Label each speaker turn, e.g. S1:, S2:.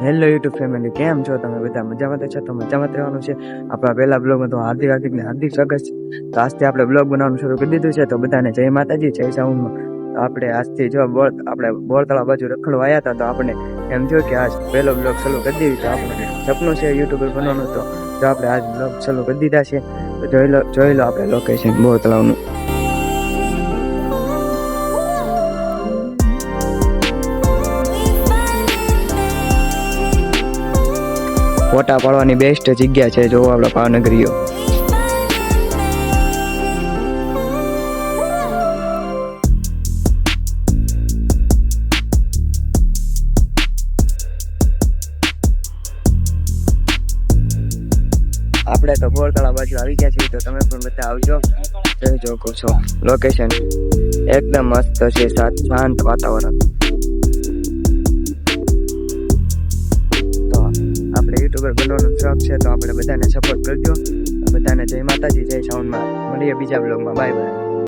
S1: Hello YouTube family, કેમ છો તમે બધા? મજામાં છો? તો મજામાં જ રહેવાનું છે. આપણા પહેલા બ્લોગમાં તો હાર્દિક સ્વાગત છે. તો આજથી આપણે બ્લોગ બનાવવાનું શરૂ કરી દીધું છે. તો બધાને જય માતાજી, જય સાઉન્ડમાં. તો આપણે આજથી જો આપણે બોરતળા બાજુ રખડવા આવ્યા હતા. તો આપણે એમ થયું કે આજ પહેલો બ્લોગ શરૂ કરી દીધી. તો આપણે સપનું છે યુટ્યુબર બનવાનું. તો જો આપણે આજ બ્લોગ શરૂ કરી દીધા છે. તો જોઈ લો આપણે લોકેશન બોરતળાવનું. ફોટા પાડવાની બેસ્ટ જગ્યા છે. જોવો આપણા ભાવનગરીઓ. આપણે તો બોરતળા બાજુ આવી ગયા છીએ. તો તમે પણ બધા આવજો. જોઈ શકો છો લોકેશન એકદમ મસ્ત છે. શાંત વાતાવરણ. આપણે યુટ્યુબર બનવાનો શોખ છે. તો આપણે બધાને સપોર્ટ કરજો. બધાને જય માતાજી, જય સાઉન્ડમાં. મળીએ બીજા બ્લોગમાં. Bye bye.